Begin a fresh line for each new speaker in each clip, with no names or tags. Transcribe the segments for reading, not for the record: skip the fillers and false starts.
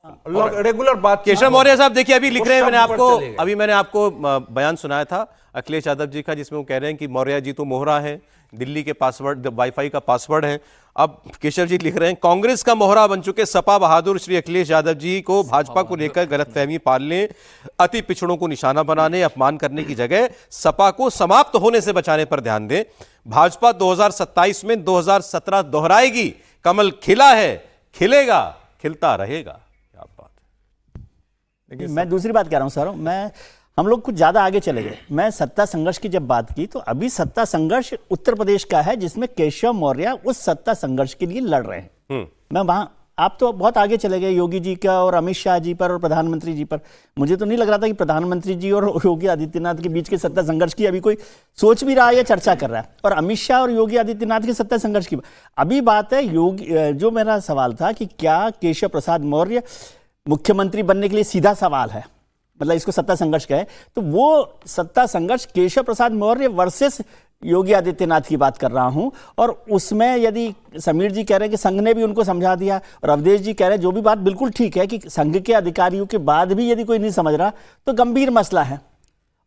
Regular बात।
केशव मौर्य साहब देखिए अभी लिख रहे हैं, मैंने आपको बयान सुनाया था अखिलेश यादव जी का, जिसमें वो कह रहे हैं कि मौर्य जी तो मोहरा है, दिल्ली के पासवर्ड वाईफाई का पासवर्ड है। अब केशव जी लिख रहे हैं कांग्रेस का मोहरा बन चुके सपा बहादुर श्री अखिलेश यादव जी को भाजपा को लेकर गलतफहमी पालने, अति पिछड़ों को निशाना बनाने, अपमान करने की जगह सपा को समाप्त होने से बचाने पर ध्यान दें। भाजपा 2027 में 2017 दोहराएगी, कमल खिला है, खिलेगा, खिलता रहेगा। क्या बात है।
मैं दूसरी बात कह रहा हूं सर, हम लोग कुछ ज्यादा आगे चले गए। मैं सत्ता संघर्ष की जब बात की तो अभी सत्ता संघर्ष उत्तर प्रदेश का है, जिसमें केशव मौर्य उस सत्ता संघर्ष के लिए लड़ रहे हैं। मैं वहां, आप तो बहुत आगे चले गए योगी जी का और अमित शाह जी पर और प्रधानमंत्री जी पर। मुझे तो नहीं लग रहा था कि प्रधानमंत्री जी और योगी आदित्यनाथ के बीच के सत्ता संघर्ष की अभी कोई सोच भी रहा है या चर्चा कर रहा है। और अमित शाह और योगी आदित्यनाथ के सत्ता संघर्ष की अभी बात है। जो मेरा सवाल था कि क्या केशव प्रसाद मौर्य मुख्यमंत्री बनने के लिए सीधा सवाल है, मतलब इसको सत्ता संघर्ष कहे, तो वो सत्ता संघर्ष केशव प्रसाद मौर्य वर्सेस योगी आदित्यनाथ की बात कर रहा हूं। और उसमें यदि समीर जी कह रहे हैं कि संघ ने भी उनको समझा दिया और अवधेश जी कह रहे हैं जो भी बात बिल्कुल ठीक है कि संघ के अधिकारियों के बाद भी यदि कोई नहीं समझ रहा तो गंभीर मसला है।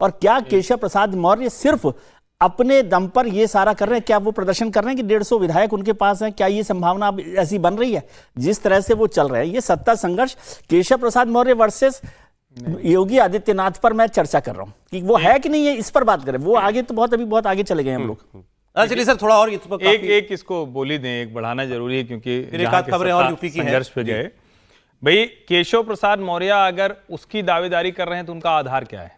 और क्या केशव प्रसाद मौर्य सिर्फ अपने दम पर ये सारा कर रहे हैं? क्या वो प्रदर्शन कर रहे हैं कि 150 विधायक उनके पास हैं? क्या ये संभावना अब ऐसी बन रही है जिस तरह से वो चल रहे हैं? ये सत्ता संघर्ष केशव प्रसाद मौर्य वर्सेस योगी आदित्यनाथ पर मैं चर्चा कर रहा हूं कि वो है कि नहीं है, इस पर बात करें। वो आगे तो बहुत आगे चले गए हम लोग।
चलिए सर थोड़ा और
एक इसको बोली दें, एक बढ़ाना जरूरी है क्योंकि
खबरें और यूपी की
संघर्ष पे गए भाई। केशव प्रसाद मौर्य अगर उसकी दावेदारी कर रहे हैं तो उनका आधार क्या है?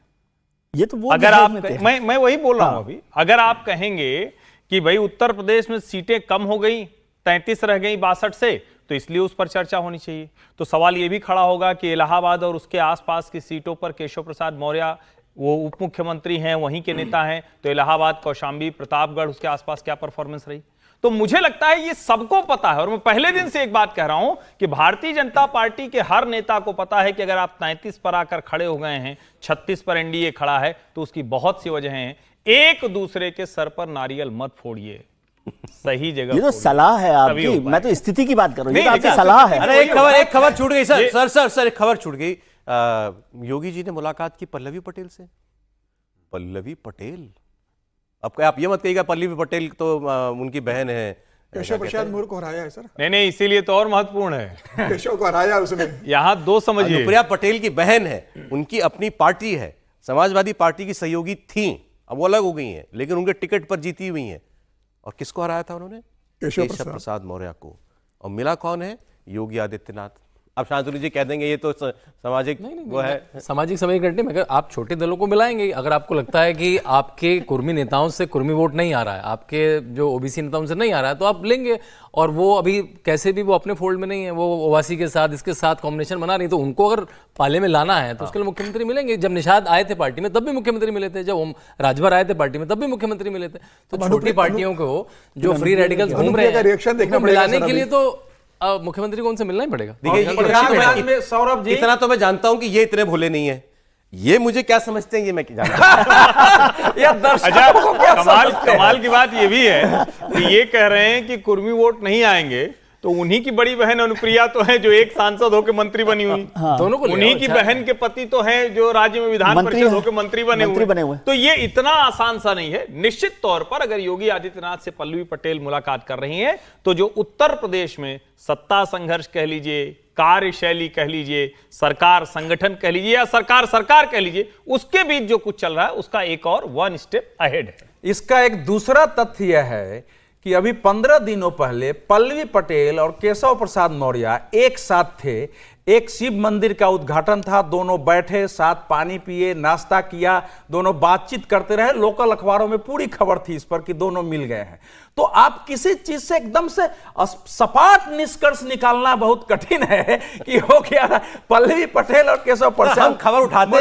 ये तो वो
अगर आप मैं वही बोल रहा हूं अभी। अगर आप कहेंगे कि भाई उत्तर प्रदेश में सीटें कम हो गई, 33 रह गई 62 से, तो इसलिए उस पर चर्चा होनी चाहिए। तो सवाल यह भी खड़ा होगा कि इलाहाबाद और उसके आसपास की सीटों पर केशव प्रसाद मौर्य वो उप मुख्यमंत्री हैं, वहीं के नेता हैं, तो इलाहाबाद, कौशाम्बी, प्रतापगढ़, उसके आसपास क्या परफॉर्मेंस रही? तो मुझे लगता है ये सबको पता है। और मैं पहले दिन से एक बात कह रहा हूं कि भारतीय जनता पार्टी के हर नेता को पता है कि अगर आप 33 पर आकर खड़े हो गए हैं, 36 पर एनडीए खड़ा है, तो उसकी बहुत सी वजह हैं। एक दूसरे के सर पर नारियल मत फोड़िए, सही जगह।
ये तो सलाह है आपकी, मैं तो स्थिति की बात कर रहा हूं, ये तो आपकी सलाह है।
अरे एक खबर छूट गई सर एक खबर छूट गई। योगी जी ने मुलाकात की पल्लवी पटेल से। पल्लवी पटेल, अब आप ये मत कहिएगा पल्लवी पटेल तो उनकी बहन है।
केशव प्रसाद मौर्य को हराया है सर।
नहीं, इसीलिए तो और महत्वपूर्ण है।
केशव को हराया उसने।
यहां दो समझिए,
अनुप्रिया पटेल की बहन है, उनकी अपनी पार्टी है, समाजवादी पार्टी की सहयोगी थी, अब वो अलग हो गई हैं, लेकिन उनके टिकट पर जीती हुई हैं। और किसको हराया था उन्होंने? केशव प्रसाद मौर्य को। और मिला कौन है? योगी आदित्यनाथ। अब शांतनु जी कह देंगे ये तो सामाजिक वो है,
सामाजिक समीकरण में। अगर आप छोटे दलों को मिलाएंगे, अगर आपको लगता है कि आपके कुर्मी नेताओं से कुर्मी वोट नहीं आ रहा है, आपके जो ओबीसी नेताओं से नहीं आ रहा है, तो आप लेंगे। और वो अभी कैसे भी वो अपने फोल्ड में नहीं है, वो ओवैसी के साथ इसके साथ कॉम्बिनेशन बना रही, तो उनको अगर पाले में लाना है तो उसके लिए मुख्यमंत्री मिलेंगे। जब निषाद आए थे पार्टी में तब भी मुख्यमंत्री मिले थे, जब राजभर आए थे पार्टी में तब भी मुख्यमंत्री मिले थे। तो छोटी पार्टियों को जो फ्री रेडिकल्स घूम रहे हैं मिलाने के लिए तो मुख्यमंत्री को उनसे मिलना ही पड़ेगा।
देखिए सौरभ जी, इतना तो मैं जानता हूं कि ये इतने भोले नहीं है। ये मुझे क्या समझते हैं ये मैं जानता
हूं। कमाल की बात ये भी है कि ये कह रहे हैं कि कुर्मी वोट नहीं आएंगे, तो उन्हीं की बड़ी बहन अनुप्रिया तो है जो एक सांसद होकर मंत्री बनी हुई। दोनों को उन्हीं की बहन के पति तो हैं जो राज्य में विधान परिषद होकर मंत्री बने हुए। तो ये इतना आसान सा नहीं है। निश्चित तौर पर अगर योगी आदित्यनाथ से पल्लवी पटेल मुलाकात कर रही हैं, तो जो उत्तर प्रदेश में सत्ता संघर्ष कह लीजिए, कार्यशैली कह लीजिए, सरकार संगठन कह लीजिए या सरकार कह लीजिए, उसके बीच जो कुछ चल रहा है उसका एक और 1 स्टेप अहेड है।
इसका एक दूसरा तथ्य यह है कि अभी 15 दिनों पहले पल्लवी पटेल और केशव प्रसाद मौर्य एक साथ थे। एक शिव मंदिर का उद्घाटन था, दोनों बैठे, साथ पानी पिए, नाश्ता किया, दोनों बातचीत करते रहे। लोकल अखबारों में पूरी खबर थी इस पर कि दोनों मिल गए हैं। तो आप किसी चीज से एकदम से सपाट निष्कर्ष निकालना बहुत कठिन है कि हो क्या पल्लवी पटेल और केशव प्रसाद
खबर उठाते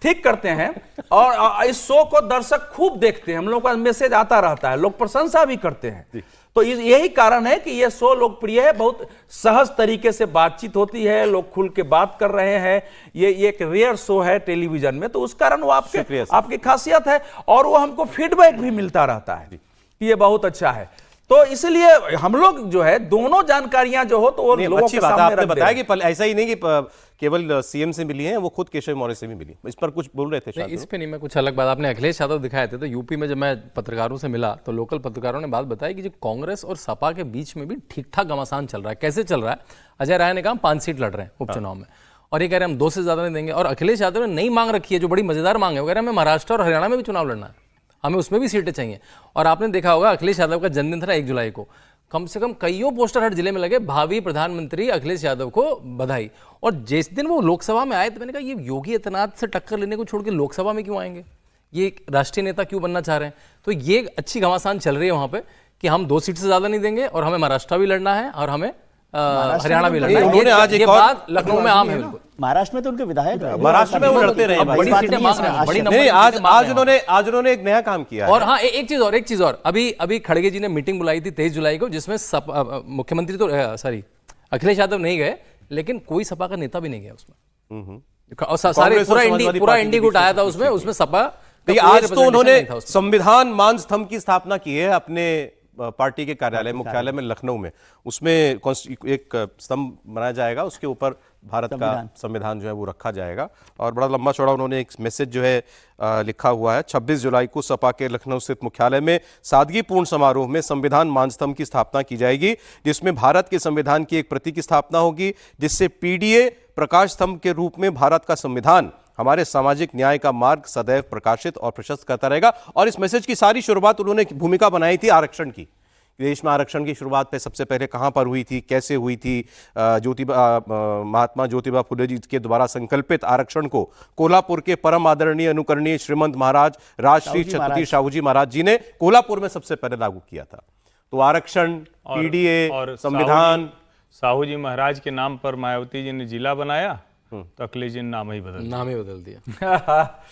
ठीक करते हैं। और इस शो को दर्शक खूब देखते हैं, हम लोग का मैसेज आता रहता है, लोग प्रशंसा भी करते हैं। तो यही कारण है कि यह शो लोकप्रिय है। बहुत सहज तरीके से बातचीत होती है, लोग खुल के बात कर रहे हैं। ये एक रेयर शो है टेलीविजन में, तो उस कारण वो आपकी खासियत है। और वो हमको फीडबैक भी मिलता रहता है कि ये बहुत अच्छा है। तो इसलिए हम लोग जो है दोनों जानकारियां जो हो तो वो
नहीं,
लोगों
अच्छी
के
बात है,
सामने
आपने
रख दे।
बताया कि ऐसा ही नहीं कि केवल सीएम से मिली हैं, वो खुद केशव मौर्य से भी मिली। इस पर कुछ बोल रहे थे शायद।
इस पे नहीं, मैं कुछ अलग बात, आपने अखिलेश यादव दिखाए थे तो यूपी में जब मैं पत्रकारों से मिला तो लोकल पत्रकारों ने बात बताई कि जो कांग्रेस और सपा के बीच में भी ठीक ठाक घमासान चल रहा है। कैसे चल रहा है? अजय राय ने कहा 5 सीट लड़ रहे हैं उपचुनाव में, और ये कह रहे हैं हम 2 से ज्यादा नहीं देंगे। और अखिलेश यादव ने नई मांग रखी है जो बड़ी मजेदार मांग है, वो कह रहे हैं हमें महाराष्ट्र और हरियाणा में भी चुनाव लड़ना है, हमें उसमें भी सीटें चाहिए। और आपने देखा होगा अखिलेश यादव का जन्मदिन था 1 जुलाई को, कम से कम कईयों पोस्टर हर जिले में लगे, भावी प्रधानमंत्री अखिलेश यादव को बधाई। और जिस दिन वो लोकसभा में आए तो मैंने कहा ये योगी आदित्यनाथ से टक्कर लेने को छोड़ के लोकसभा में क्यों आएंगे, ये एक राष्ट्रीय नेता क्यों बनना चाह रहे हैं? तो ये अच्छी घमासान चल रही है वहां पे कि हम 2 सीट से ज्यादा नहीं देंगे और हमें महाराष्ट्र भी लड़ना है और हमें हरियाणा भी लड़ना है।
उन्होंने आज एक
ये
और-
बात लखनऊ में आम है बिल्कुल।
महाराष्ट्र में तो उनके विधायक रहे।
महाराष्ट्र में वो लड़ते रहे हैं भाई।
बड़ी
बात
सीटें
नहीं है
मांग
इसमें,
रहे हैं, बड़ी
आश्चर्य
नंबर
नहीं,
की
आज
सीटें मांग रहे हैं।
आज उन्होंने एक नया काम किया है।
और हाँ, एक चीज और अभी खड़गे जी ने मीटिंग बुलाई थी 23 जुलाई को, जिसमें मुख्यमंत्री तो सॉरी अखिलेश यादव नहीं गए, लेकिन कोई सपा का नेता भी नहीं गया उसमें। और सारे
कांग्रेस और
पूरा
समाजवादी
पूरा
पार्टी
इंडी
के
गुट
बीच
आया था
में
उसमें सपा का
देखिए,
कोई
आज तो
representation
उन्होंने
नहीं था उसमें।
संविधान मान स्तंभ की स्थापना की है अपने पार्टी के कार्यालय मुख्यालय में लखनऊ में। उसमें एक स्तंभ बनाया जाएगा, उसके ऊपर भारत का संविधान जो है वो रखा जाएगा। और बड़ा लंबा चौड़ा उन्होंने एक मैसेज जो है लिखा हुआ है। 26 जुलाई को सपा के लखनऊ स्थित मुख्यालय में सादगीपूर्ण समारोह में संविधान मान स्तंभ की स्थापना की जाएगी, जिसमें भारत के संविधान की एक प्रति की स्थापना होगी, जिससे पीडीए प्रकाश स्तंभ के रूप में भारत का संविधान हमारे सामाजिक न्याय का मार्ग सदैव प्रकाशित और प्रशस्त करता रहेगा। और इस मैसेज की सारी शुरुआत उन्होंने भूमिका बनाई थी आरक्षण की। देश में आरक्षण की शुरुआत पे सबसे पहले कहां पर हुई थी, कैसे हुई थी? महात्मा ज्योतिबा फुले जी के द्वारा संकल्पित आरक्षण को कोल्हापुर के परम आदरणीय अनुकरणीय श्रीमंत महाराज राजश्री छत्रपति शाहू जी महाराज जी ने कोल्हापुर में सबसे पहले लागू किया था। तो आरक्षण, पीडीए और संविधान,
साहू जी महाराज के नाम पर मायावती जी ने जिला बनाया तो अखिलेश जी ने नाम ही बदल दिया।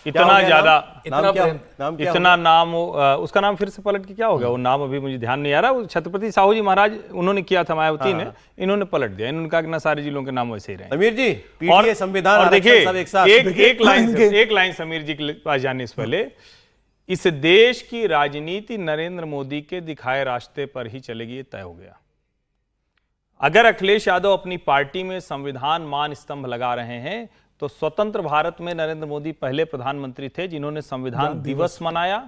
इतना ज्यादा इतना नाम उसका नाम फिर से पलट के क्या हो गया, वो नाम अभी मुझे ध्यान नहीं आ रहा। वो छत्रपति साहू जी महाराज उन्होंने किया था, मायावती ने, इन्होंने पलट दिया। इन्होंने कहा कि ना सारे जिलों के नाम वैसे ही रहे।
समीर जी, पीडीए, संविधान,
और देखिए
सब एक साथ।
एक लाइन समीर जी के पास जाने से पहले, इस देश की राजनीति नरेंद्र मोदी के दिखाए रास्ते पर ही चलेगी, ये तय हो गया। अगर अखिलेश यादव अपनी पार्टी में संविधान मान स्तंभ लगा रहे हैं तो स्वतंत्र भारत में नरेंद्र मोदी पहले प्रधानमंत्री थे जिन्होंने संविधान दिवस मनाया,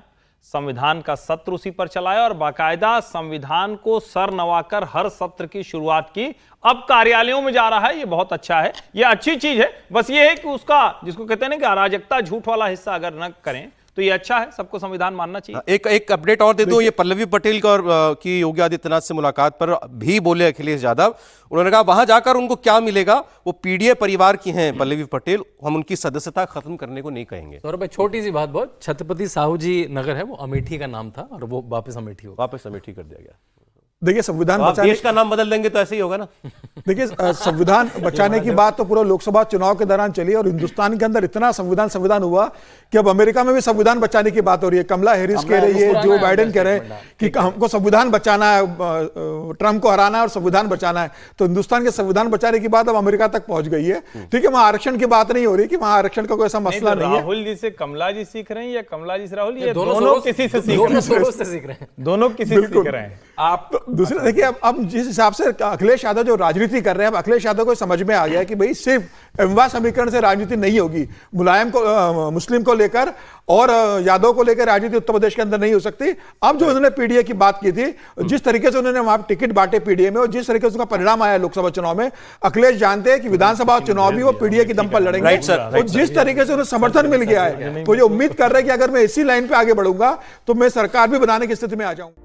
संविधान का सत्र उसी पर चलाया और बाकायदा संविधान को सर नवाकर हर सत्र की शुरुआत की। अब कार्यालयों में जा रहा है, ये बहुत अच्छा है, ये अच्छी चीज है। बस ये है कि उसका, जिसको कहते हैं ना कि अराजकता, झूठ वाला हिस्सा अगर न करें तो ये अच्छा है, सबको संविधान मानना चाहिए।
एक अपडेट और दे दो, ये पल्लवी पटेल की योगी आदित्यनाथ से मुलाकात पर भी बोले अखिलेश यादव। उन्होंने कहा वहां जाकर उनको क्या मिलेगा, वो पीडीए परिवार की हैं पल्लवी पटेल, हम उनकी सदस्यता खत्म करने को नहीं कहेंगे।
और भाई छोटी सी बात, बहुत छत्रपति साहू जी नगर है, वो अमेठी का नाम था और वो वापस अमेठी हो,
वापस अमेठी कर दिया गया।
देखिए संविधान
आप
बचाने,
देश का नाम बदल देंगे तो ऐसे ही होगा ना।
देखिए संविधान बचाने की बात तो पूरा लोकसभा चुनाव के दौरान चली और हिंदुस्तान के अंदर इतना संविधान हुआ कि अब अमेरिका में भी संविधान बचाने की बात हो रही है। कमला हैरिस कह रही है, जो बाइडेन कह रहे हैं कि हमको संविधान बचाना है, ट्रंप को हराना है और संविधान बचाना है। तो हिंदुस्तान के संविधान बचाने की बात अब अमेरिका तक पहुंच गई है। ठीक है, वहां आरक्षण की बात नहीं हो रही कि वहां आरक्षण का कोई ऐसा मसला नहीं है।
राहुल जी से कमला जी सीख रहे हैं या कमला जी से राहुल, ये दोनों किसी से सीख रहे हैं, दोनों किसी से सीख रहे हैं।
आप दूसरे देखिए, अब जिस हिसाब से अखिलेश यादव जो राजनीति कर रहे हैं, अब अखिलेश यादव को समझ में आ गया कि भाई सिर्फ एमवा समीकरण से राजनीति नहीं होगी। मुलायम को, मुस्लिम को लेकर और यादव को लेकर राजनीति उत्तर प्रदेश के अंदर नहीं हो सकती। अब जो उन्होंने पीडीए की बात की थी, जिस तरीके से उन्होंने वहां टिकट बांटे पीडीए में और जिस तरीके से उसका परिणाम आया लोकसभा चुनाव में, अखिलेश जानते हैं कि विधानसभा चुनाव भी वो पीडीए की दम पर लड़ेंगे। और जिस तरीके से उन्हें समर्थन मिल गया है, तो ये उम्मीद कर रहे हैं कि अगर मैं इसी लाइन पे आगे बढ़ूंगा तो मैं सरकार भी बनाने की स्थिति में आ जाऊंगा।